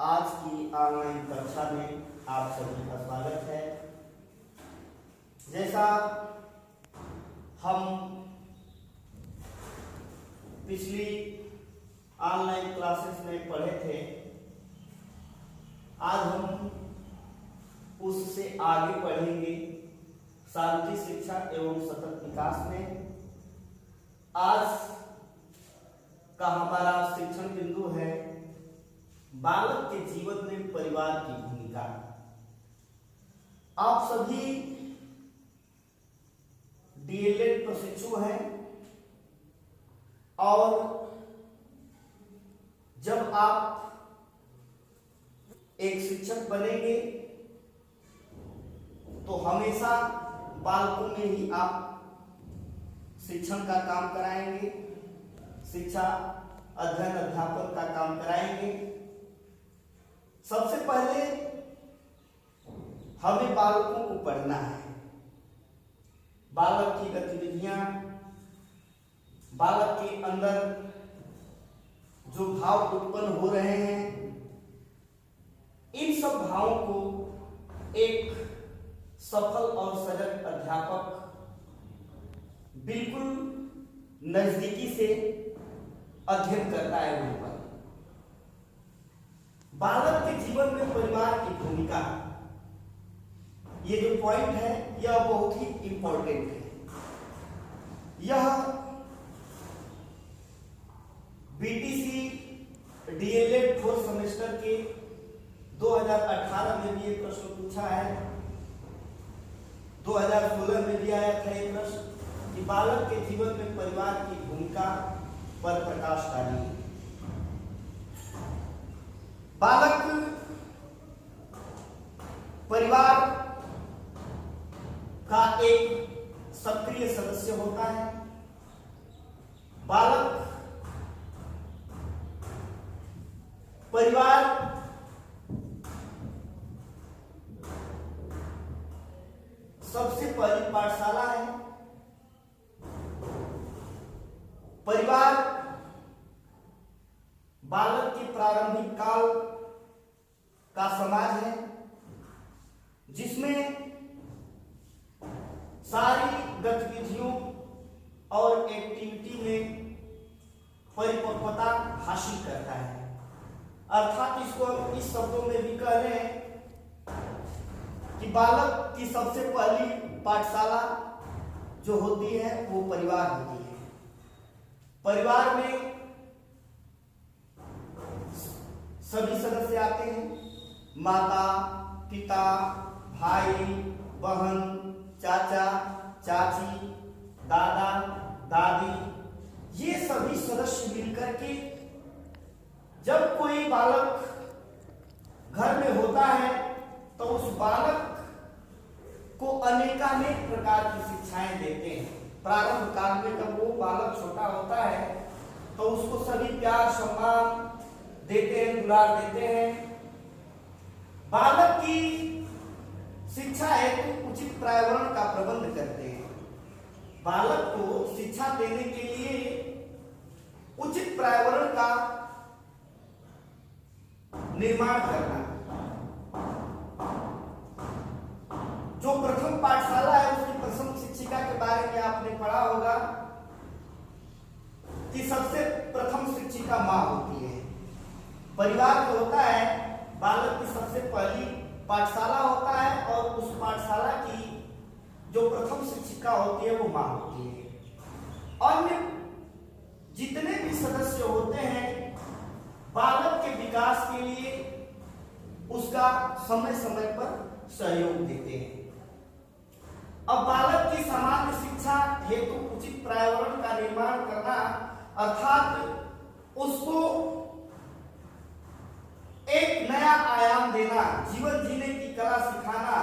आज की ऑनलाइन कक्षा में आप सभी का स्वागत है। जैसा हम पिछली ऑनलाइन क्लासेस में पढ़े थे, आज हम उससे आगे पढ़ेंगे शांति शिक्षा एवं सतत विकास में। आज का हमारा शिक्षण बिंदु है बालक के जीवन में परिवार की भूमिका। आप सभी डीएलएड प्रशिक्षु हैं और जब आप एक शिक्षक बनेंगे तो हमेशा बालकों में ही आप शिक्षण का काम कराएंगे, शिक्षा अध्ययन अध्यापन का काम कराएंगे। सबसे पहले हमें बालकों को पढ़ना है। बालक की गतिविधियां, बालक के अंदर जो भाव उत्पन्न हो रहे हैं, इन सब भावों को एक सफल और सजग अध्यापक बिल्कुल नजदीकी से अध्ययन करता है। उन पर बालक के जीवन में परिवार की भूमिका, ये जो पॉइंट है यह बहुत ही इंपॉर्टेंट है। यह बीटीसी डीएलएड 4 सेमेस्टर के 2018 में भी एक प्रश्न पूछा है, 2016 में भी आया था एक प्रश्न कि बालक के जीवन में परिवार की भूमिका पर प्रकाश डालिए। बालक परिवार का एक सक्रिय सदस्य होता है। बालक परिवार सबसे पहली पाठशाला है। परिवार बालक के प्रारंभिक काल का समाज है जिसमें सारी गतिविधियों और एक्टिविटी में परिपक्वता हासिल करता है। अर्थात इसको हम इस शब्दों में भी कह रहे हैं कि बालक की सबसे पहली पाठशाला जो होती है वो परिवार होती है। परिवार में सभी सदस्य आते हैं, माता पिता, भाई बहन, चाचा चाची, दादा दादी, ये सभी सदस्य मिलकर के जब कोई बालक घर में होता है तो उस बालक को अनेकानेक प्रकार की शिक्षाएं देते हैं। प्रारंभ काल में जब वो बालक छोटा होता है तो उसको सभी प्यार सम्मान देते हैं, दुलार देते हैं। बालक की शिक्षा हेतु उचित पर्यावरण का प्रबंध करते हैं। बालक को शिक्षा देने के लिए उचित पर्यावरण का निर्माण करना। जो प्रथम पाठशाला है उसकी प्रथम शिक्षिका के बारे में आपने पढ़ा होगा कि सबसे प्रथम शिक्षिका माँ होती है। परिवार जो होता है बालक की सबसे पहली पाठशाला होता है और उस पाठशाला की जो प्रथम शिक्षिका होती है वो माँ होती है। अन्य जितने भी सदस्य होते हैं बालक के विकास के लिए उसका समय समय पर सहयोग देते हैं। अब बालक की सामान्य शिक्षा हेतु उचित पर्यावरण का निर्माण करना अर्थात उसको एक नया आयाम देना, जीवन जीने की कला सिखाना,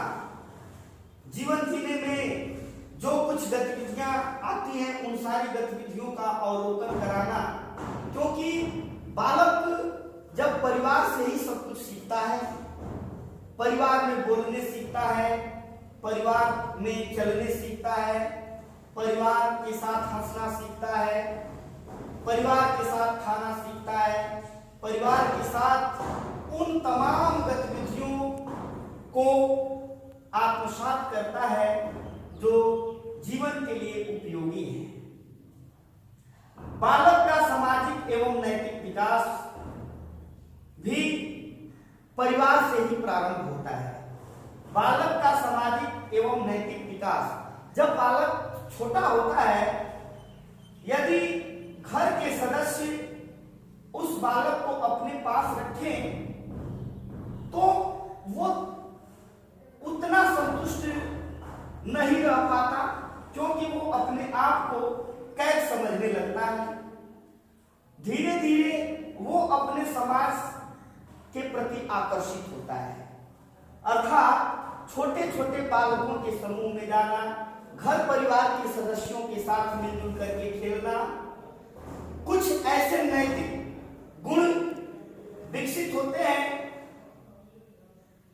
जीवन जीने में जो कुछ गतिविधियां आती हैं उन सारी गतिविधियों का अवलोकन कराना। क्योंकि बालक जब परिवार से ही सब कुछ सीखता है, परिवार में बोलने सीखता है, परिवार में चलने सीखता है, परिवार के साथ हंसना सीखता है, परिवार के साथ खाना सीखता है, परिवार के साथ उन तमाम गतिविधियों को आत्मसात करता है जो जीवन के लिए उपयोगी है। बालक का सामाजिक एवं नैतिक विकास भी परिवार से ही प्रारंभ होता है। बालक का सामाजिक एवं नैतिक विकास, जब बालक छोटा होता है, यदि घर के सदस्य उस बालक को अपने पास रखें तो वो उतना संतुष्ट नहीं रह पाता, क्योंकि वो अपने आप को कैद समझने लगता है। धीरे धीरे वो अपने समाज के प्रति आकर्षित होता है, अर्थात छोटे छोटे बालकों के समूह में जाना, घर परिवार के सदस्यों के साथ मिलजुल करके खेलना, कुछ ऐसे नैतिक गुण विकसित होते हैं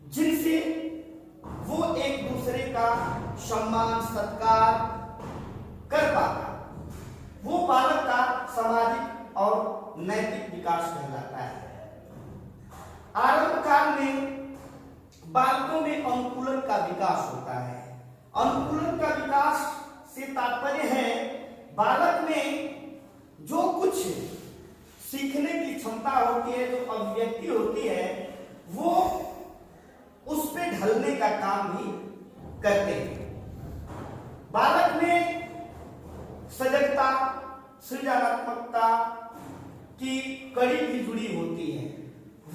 जिनसे वो एक दूसरे का सम्मान सत्कार कर पाता। वो बालक का सामाजिक और नैतिक विकास कहलाता है। आरंभ काल में बालकों में अनुकूलन का विकास होता है। अनुकूलन का विकास से तात्पर्य है बालक में जो कुछ सीखने की क्षमता होती है, जो अभिव्यक्ति होती है, वो उस पे ढलने का काम भी करते हैं। बालक में सजगता, सृजनात्मकता की कड़ी भी जुड़ी होती है।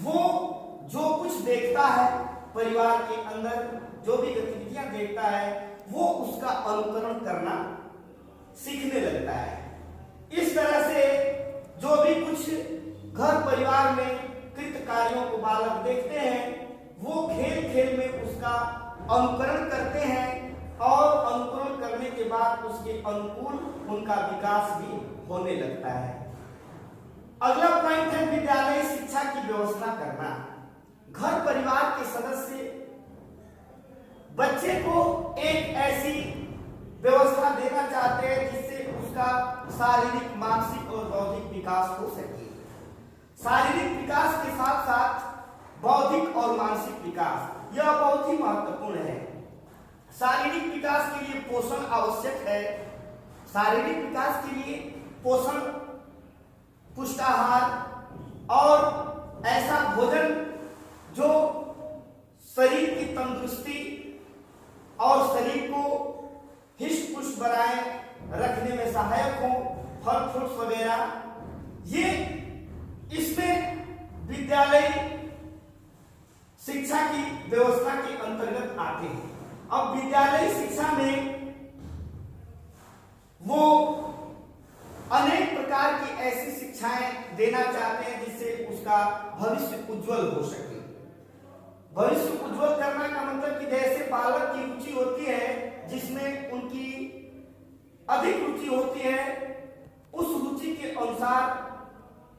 वो जो कुछ देखता है परिवार के अंदर, जो भी गतिविधियां देखता है, वो उसका अनुकरण करना सीखने लगता है। इस तरह से जो भी कुछ घर परिवार में कृत कार्यों को बालक देखते हैं, वो खेल खेल में उसका अनुकरण करते हैं और अनुकरण करने के बाद उसके अनुकूल उनका विकास भी होने लगता है। अगला पॉइंट है विद्यालय शिक्षा की व्यवस्था करना। घर परिवार के सदस्य बच्चे को एक ऐसी व्यवस्था देना चाहते हैं जिससे उसका शारीरिक, मानसिक और बौद्धिक विकास हो सके। शारीरिक विकास के साथ साथ बौद्धिक और मानसिक विकास, यह बहुत ही महत्वपूर्ण है। शारीरिक विकास के लिए पोषण आवश्यक है। शारीरिक विकास के लिए पोषण, पुष्टाहार और ऐसा भोजन जो शरीर की तंदुरुस्ती और शरीर को हिष्ट पुष्ट बनाए रखने में सहायक हो, फल फ्रूट्स वगैरह, ये इसमें विद्यालय शिक्षा की व्यवस्था के अंतर्गत आते हैं। अब विद्यालय शिक्षा में वो अनेक प्रकार की ऐसी शिक्षाएं देना चाहते हैं जिससे उसका भविष्य उज्जवल हो सके। भविष्य उज्जवल करना का मतलब कि जैसे बालक की रुचि होती है, जिसमें उनकी अधिक रुचि होती है, उस रुचि के अनुसार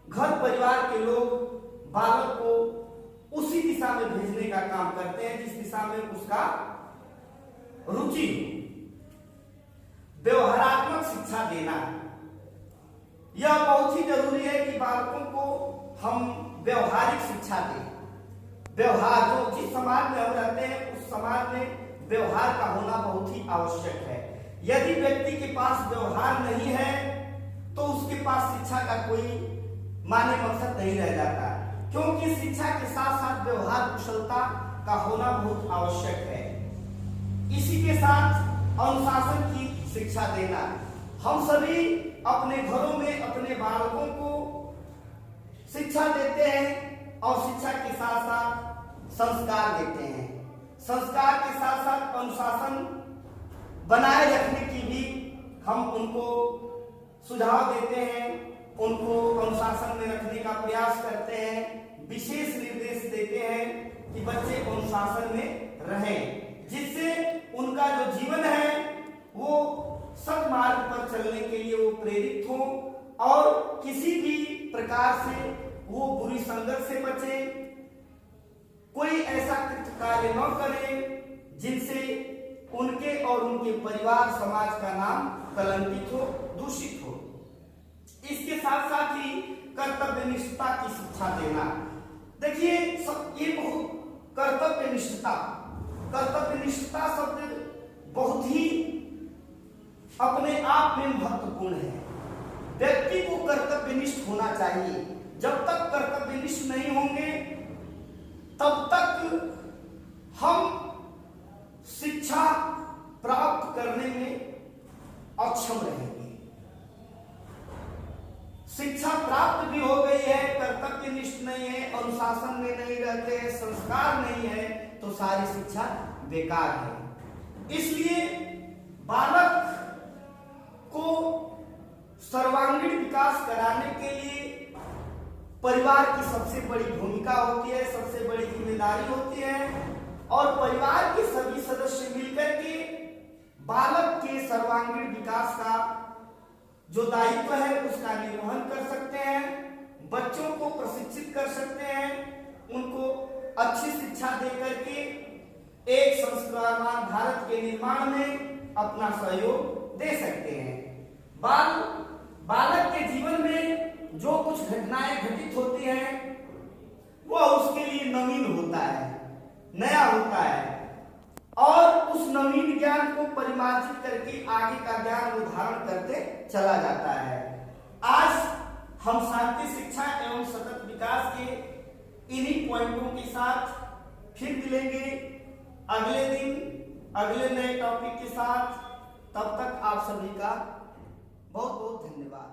घर परिवार के लोग बालक को उसी दिशा में भेजने का काम करते हैं जिस दिशा में उसका रुचि। व्यवहारात्मक शिक्षा देना, यह बहुत ही जरूरी है कि बालकों को हम व्यवहारिक शिक्षा दें। व्यवहार, जो जिस समाज में हम रहते हैं उस समाज में व्यवहार का होना बहुत ही आवश्यक है। यदि व्यक्ति के पास व्यवहार नहीं है तो उसके पास शिक्षा का कोई माने मकसद नहीं रह जाता, क्योंकि शिक्षा के साथ साथ व्यवहार कुशलता का होना बहुत आवश्यक है। इसी के साथ अनुशासन की शिक्षा देना। हम सभी अपने घरों में अपने बालकों को शिक्षा देते हैं और शिक्षा के साथ साथ संस्कार देते हैं। संस्कार के साथ साथ अनुशासन बनाए रखने की भी हम उनको सुझाव देते हैं, उनको अनुशासन में रखने का प्रयास करते हैं, विशेष निर्देश देते हैं कि बच्चे अनुशासन में रहें, जिससे उनका जो जीवन है वो सन्मार्ग पर चलने के लिए वो प्रेरित हो और किसी भी प्रकार से वो बुरी संगत से बचे, कोई ऐसा कृत्य कार्य न करे जिनसे उनके और उनके परिवार समाज का नाम कलंकित हो, दूषित हो। इसके साथ साथ ही कर्तव्यनिष्ठता की शिक्षा देना। देखिए, ये बहुत कर्तव्य निष्ठता शब्द बहुत ही अपने आप में महत्वपूर्ण है। व्यक्ति को कर्तव्यनिष्ठ होना चाहिए। जब तक कर्तव्यनिष्ठ नहीं होंगे तब तक हम शिक्षा प्राप्त करने में अक्षम रहेंगे। शिक्षा प्राप्त भी हो गई है, कर्तव्यनिष्ठ नहीं है, अनुशासन में नहीं रहते हैं, संस्कार नहीं है, तो सारी शिक्षा बेकार है। इसलिए बालक को सर्वांगीण विकास कराने के लिए परिवार की सबसे बड़ी भूमिका होती है, सबसे बड़ी जिम्मेदारी होती है, और परिवार के सभी सदस्य मिलकर के बालक के सर्वांगीण विकास का जो दायित्व है उसका निर्वहन कर सकते हैं। बच्चों को प्रशिक्षित कर सकते हैं, उनको अच्छी शिक्षा देकर के एक संस्कारवान भारत के निर्माण में अपना सहयोग दे सकते हैं। बालक के जीवन में जो कुछ घटनाएं घटित होती हैं वह उसके लिए नवीन होता है, नया होता है, और उस नवीन ज्ञान को परिमार्जित करके आगे का ज्ञान वो धारण करते चला जाता है। आज हम शांति शिक्षा एवं सतत विकास के इन्हीं पॉइंटों के साथ फिर मिलेंगे अगले दिन अगले नए टॉपिक के साथ। तब तक आप सभी का बहुत बहुत धन्यवाद।